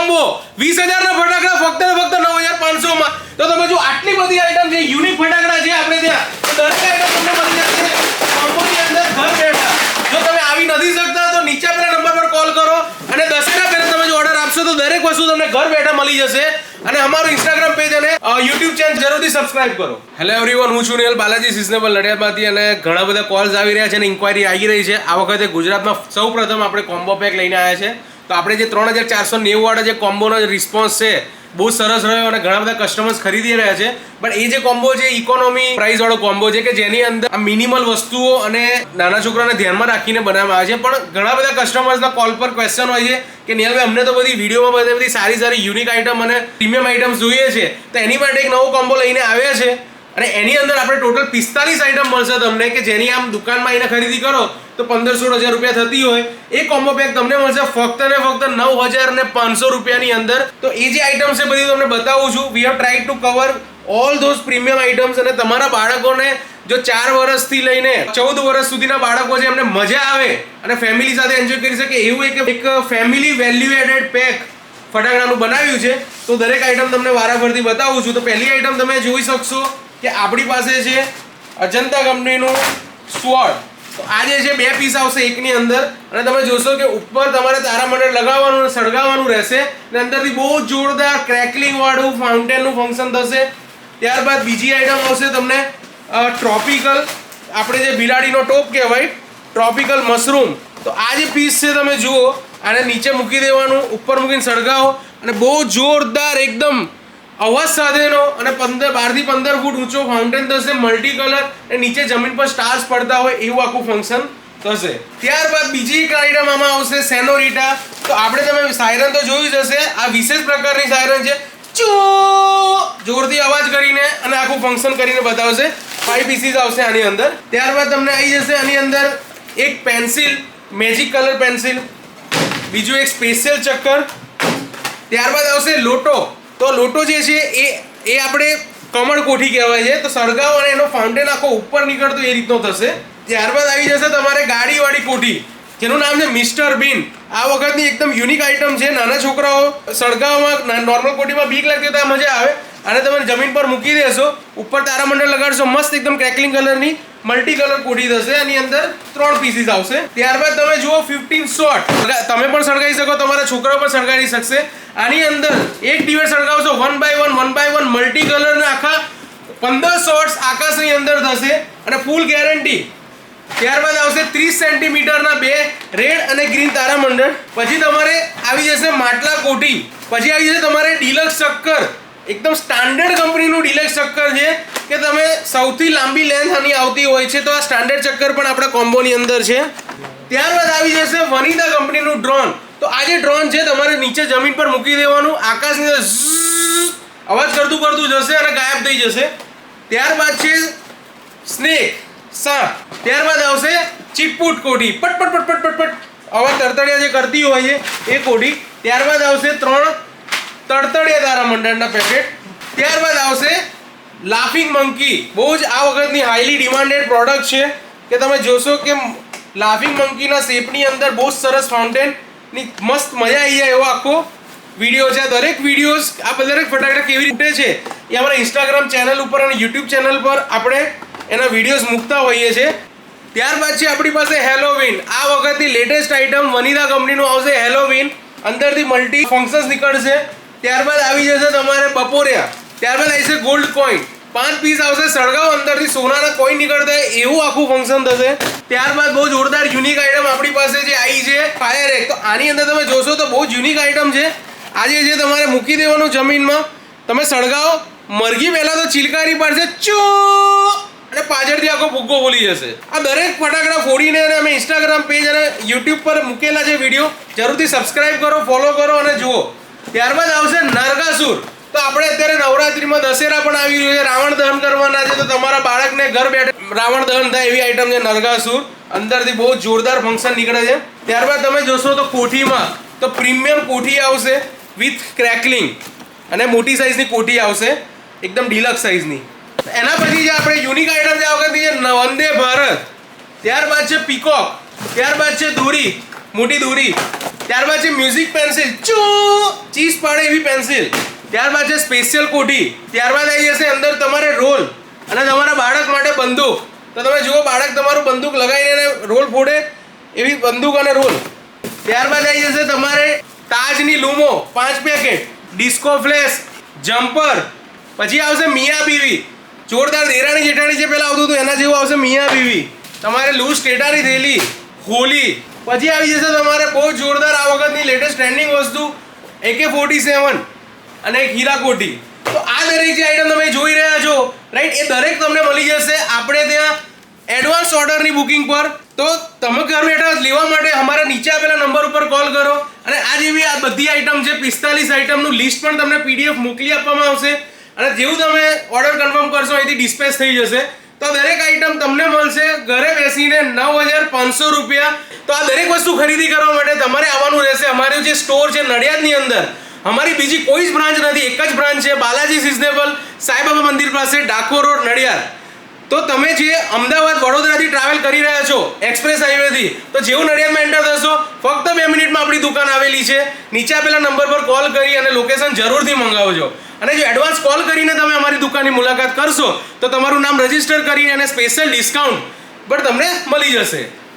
Combo 20,000 ના ફટાકડા ફક્ત ને ફક્ત 9,500 માં. તો તમે જો આટલી બધી આઈટમ છે, યુનિક ફટાકડા છે આપણે ત્યાં, તો દરેક આઈટમ તમને મળી જશે કોમ્બોની અંદર ઘર બેઠા. જો તમે આવી નથી શકતા તો નીચે આપેલા નંબર પર કોલ કરો અને દશેરા પહેલા તમે જો ઓર્ડર આપશો તો દરેક વસ્તુ તમને ઘર બેઠા મળી જશે. અને અમારું ઇન્સ્ટાગ્રામ પેજ અને યુટ્યુબ ચેનલ જરૂરથી સબસ્ક્રાઇબ કરો. હેલો એવરીવન, હું છું નિયલ બાલાજી સિઝનેબલ નડિયાદમાંથી અને ઘણા બધા કોલ્સ આવી રહ્યા છે અને ઇન્ક્વાયરી આવી રહી છે. આ વખતે ગુજરાતમાં સૌ પ્રથમ આપણે કોમ્બો પેક લઈને આવ્યા છે. તો આપણે જે 3,490 વાળા જે કોમ્બોનો રિસ્પોન્સ છે બહુ સરસ રહ્યો અને ઘણા બધા કસ્ટમર્સ ખરીદી રહ્યા છે. પણ એ જે કોમ્બો છે ઇકોનોમી પ્રાઇસ વાળો કોમ્બો છે કે જેની અંદર આ મિનિમલ વસ્તુઓ અને નાના છોકરાને ધ્યાનમાં રાખીને બનાવવામાં આવે છે. પણ ઘણા બધા કસ્ટમર્સના કોલ પર ક્વેશ્ચન હોય છે કે નિયલભાઈ અમને તો બધી વિડીયોમાં બધી સારી સારી યુનિક આઇટમ અને પ્રીમિયમ આઇટમ્સ જોઈએ છે, તો એની માટે એક નવો કોમ્બો લઈને આવ્યા છે. અને એની અંદર આપણે ટોટલ 45 આઇટમ મળશે તમને કે જેની આમ દુકાનમાં આવીને ખરીદી કરો તો 15-16 હજાર રૂપિયા થતી હોય એ કોમ્બો પેક તમને મળશે ફક્ત ને ફક્ત 9,500 રૂપિયાની અંદર. તો એ જે આઇટમ છે બધી તમને બતાવું છું. We have tried to cover all those premium items. અને તમારા બાળકોને જો 4 વર્ષથી લઈને 14 વર્ષ સુધીના બાળકો છે એમને મજા આવે અને ફેમિલી સાથે એન્જોય કરી શકે એવું એક ફેમિલી વેલ્યુ એડેડ પેક ફટાકડાનું બનાવ્યું છે. તો દરેક આઇટમ તમને વારાફરતી બતાવું છું. તો પહેલી આઇટમ તમે જોઈ શકશો કે આપણી પાસે છે અજંતા કંપનીનું સ્વોર્ડ. તો આ જે છે 2 પીસ આવશે એકની અંદર અને તમે જોશો કે ઉપર તમારે તારામંડળ લગાવવાનું અને સળગાવવાનું રહેશે અને અંદરથી બહુ જોરદાર ક્રેકલિંગ વાળું ફાઉન્ટેનનું ફંક્શન થશે. ત્યારબાદ બીજી આઈટમ આવશે તમને ટ્રોપિકલ, આપણે જે બિલાડીનો ટોપ કહેવાય ટ્રોપિકલ મશરૂમ. તો આ જે પીસ છે તમે જુઓ, આને નીચે મૂકી દેવાનું, ઉપર મૂકીને સળગાવો અને બહુ જોરદાર એકદમ અવાજ સાથેનો અને 12 થી 15 ફૂટ ઊંચો ફાઉન્ટેન થશે, મલ્ટી કલર અને નીચે જમીન પર સ્ટાર્સ પડતા હોય એવું આખું ફંક્શન થશે. ત્યારબાદ બીજી એક આઈટમ આમાં આવશે સેનોરિટા. તો આપણે તમે સાયરન તો જોયું જ હશે, આ વિશેષ પ્રકારની સાયરન છે, જોરથી અવાજ કરીને અને આખું ફંક્શન કરીને બતાવશે. 5 પીસીસ આવશે આની અંદર. ત્યારબાદ તમને આવી જશે આની અંદર એક પેન્સિલ, મેજિક કલર પેન્સિલ, બીજું એક સ્પેશિયલ ચક્કર. ત્યારબાદ આવશે લોટો. તો લોટો જે છે એ આપણે કમળ કોઠી કહેવાય છે. તો સળગાવો અને એનો ફાઉન્ટેન આખો ઉપર નીકળતો એ રીતનો થશે. ત્યારબાદ આવી જશે તમારે ગાડીવાળી કોઠી જેનું નામ છે મિસ્ટર બીન. આ વખતની એકદમ યુનિક આઇટમ છે. નાના છોકરાઓ સળગાવવામાં નોર્મલ કોઠીમાં બીક લાગતી હોય તો મજા આવે અને તમે જમીન પર મૂકી દેશો, ઉપર તારામંડળ લગાડશો, મસ્ત એકદમ ક્રેકલિંગ કલરની મલ્ટી કલર કોઠી થશે. આની અંદર 3 પીસીસ આવશે. ત્યારબાદ તમે જુઓ 15 શોટ, તમે પણ સળગાવી શકો, તમારા છોકરાઓ પણ સળગાવી શકશે. આની અંદર એક ડિવેટ સળગાવશો 1 by 1 મલ્ટી કલરના આખા 15 શોટ્સ આકાશની અંદર થશે અને ફૂલ ગેરંટી. ત્યારબાદ આવશે 30 સેન્ટીમીટરના 2 રેડ અને ગ્રીન તારામંડળ. પછી તમારે આવી જશે માટલા કોઠી. પછી આવી જશે તમારે ડિલક્સ ચક્કર, એકદમ સ્ટાન્ડર્ડ કંપનીનું ડિલક્સ ચક્કર છે કે તમે સૌથી લાંબી લેન્થ આની આવતી હોય છે, તો આ સ્ટાન્ડર્ડ ચક્કર પણ આપણા કોમ્બોની અંદર છે. ત્યારબાદ આવી જશે વનિતા કંપનીનું ડ્રોન. તો આ જે ડ્રોન છે તમારે નીચે જમીન પર મૂકી દેવાનું, આકાશની અંદર અવાજ કરતું જશે અને ગાયબ થઈ જશે. ત્યારબાદ છે સ્નેક, સાપ. ત્યારબાદ આવશે ચીટપૂટ કોઠી, પટ અવાજ તડતડિયા જે કરતી હોય છે એ કોઠી. ત્યારબાદ આવશે 3 તડતડિયા તારામંડળના પેકેટ. ત્યારબાદ આવશે લાફિંગ મંકી. બહુ જ આ વખતની હાઈલી ડિમાન્ડેડ પ્રોડક્ટ છે કે તમે જોશો કે લાફિંગ મંકીના શેપની અંદર બહુ સરસ ફાઉન્ટેનની મસ્ત મજા આવી જાય એવો આખો વિડીયો છે. દરેક વિડીયોઝ આ દરેક ફટાકડા કેવી રીતે છે એ અમારા ઇન્સ્ટાગ્રામ ચેનલ ઉપર અને યુટ્યુબ ચેનલ પર આપણે એના વિડીયોઝ મૂકતા હોઈએ છીએ. ત્યારબાદ છે આપણી પાસે હેલોવીન. આ વખતની લેટેસ્ટ આઇટમ વનિતા કંપનીનું આવશે હેલોવીન. અંદરથી મલ્ટી ફંક્શન્સ નીકળશે. ત્યારબાદ આવી જશે તમારે બપોરિયા. ત્યારબાદ આવશે ગોલ્ડ કોઈન, 5 પીસ આવશે, સળગાવો અંદરથી સોનાના કોઈન નીકળતા એવું આખું ફંક્શન થશે. ત્યારબાદ બહુ જોરદાર યુનિક આઇટમ આપણી પાસે જે આવી છે ફાયર એક. તો આની અંદર તમે જોશો તો બહુ જ યુનિક આઇટમ છે. આજે જે તમારે મૂકી દેવાનું જમીનમાં, તમે સળગાવો, મરઘી પહેલાં તો ચિલકારી પાડશે અને પાછળથી આખો ફુગ્ગો બોલી જશે. આ દરેક ફટાકડા ફોડીને અને અમે ઇન્સ્ટાગ્રામ પેજ અને યુટ્યુબ પર મૂકેલા છે વિડીયો, જરૂરથી સબસ્ક્રાઇબ કરો, ફોલો કરો અને જુઓ. ત્યારબાદ આવશે નરકાસુર. તો આપણે અત્યારે નવરાત્રિમાં દશેરા પણ આવી રહ્યું છે, રાવણ દહન કરવાના છે, તો તમારા બાળકને ઘર બેઠે રાવણ દહન થાય એવી આઈટમ છે નરકાસુર. અંદરથી બહુ જોરદાર ફંક્શન નીકળે છે. ત્યારબાદ તમે જોશો તો કોઠીમાં તો પ્રીમિયમ કોઠી આવશે વિથ ક્રેકલિંગ અને મોટી સાઇઝની કોઠી આવશે, એકદમ ડિલક્સ સાઇઝની. એના પછી જે આપણે યુનિક આઈટમ જે વખતે છે વંદે ભારત. ત્યારબાદ છે પીકોક. ત્યારબાદ છે દોરી, મોટી દોરી. ત્યારબાદ છે મ્યુઝિક પેન્સિલ, ચીઝ પાડે એવી પેન્સિલ. ત્યારબાદ છે સ્પેશિયલ કોઠી. ત્યારબાદ આવી જશે અંદર તમારે રોલ અને તમારા બાળક માટે બંદૂક. તો તમે જુઓ, બાળક તમારું બંદૂક લગાવીને રોલ ફોડે એવી બંદૂક અને રોલ. ત્યારબાદ આવી જશે તમારે તાજની લૂમો 5 પેકેટ, ડિસ્કો ફ્લેશ, જમ્પર. પછી આવશે મિયા બીવી, જોરદાર દેરાણી જેઠાણી જે પેલા આવતું હતું એના જેવું આવશે મિયા બીવી. તમારે લૂઝ ટેટાની થેલી, હોલી. પછી આવી જશે તમારે બહુ જોરદાર આ વખતની લેટેસ્ટ ટ્રેન્ડિંગ વસ્તુ AK-47 અને એક હીરાકોટી. તો આ દરેક જે આઈટમ તમે જોઈ રહ્યા છો રાઈટ, એ દરેક તમને મળી જશે આપણે ત્યાં એડવાન્સ ઓર્ડરની બુકિંગ પર. તો તમે ઘર બેઠા લેવા માટે અમારા નીચે આપેલા નંબર ઉપર કોલ કરો. અને આ જેવી આ બધી આઈટમ જે 45 આઈટમનું લિસ્ટ પણ તમને PDF મોકલી આપવામાં આવશે. અને જેવું તમે ઓર્ડર કન્ફર્મ કરશો અહીંથી ડિસ્પેચ થઈ જશે. તો દરેક આઈટમ તમને મળશે ઘરે બેસીને 9,500 રૂપિયા. તો આ દરેક વસ્તુ ખરીદી કરવા માટે તમારે આવવાનું રહેશે અમારું જે સ્ટોર છે નડિયાદની અંદર. અમારી બીજી કોઈ જ બ્રાન્ચ નથી, એક જ બ્રાન્ચ છે બાલાજી સિઝનેબલ, સાંઈબાબા મંદિર પાસે, ડાકોર રોડ, નડિયાદ. તો તમે જે અમદાવાદ વડોદરાથી ટ્રાવેલ કરી રહ્યા છો એક્સપ્રેસ હાઈવેથી, તો જેવું નડિયાદમાં એન્ટર થશો ફક્ત 2 મિનિટમાં આપણી દુકાન આવેલી છે. નીચે આપેલા નંબર પર કોલ કરી અને લોકેશન જરૂરથી મંગાવજો. અને જો એડવાન્સ કોલ કરીને તમે અમારી દુકાનની મુલાકાત કરશો તો તમારું નામ રજીસ્ટર કરીને અને સ્પેશિયલ ડિસ્કાઉન્ટ પણ તમને મળી જશે.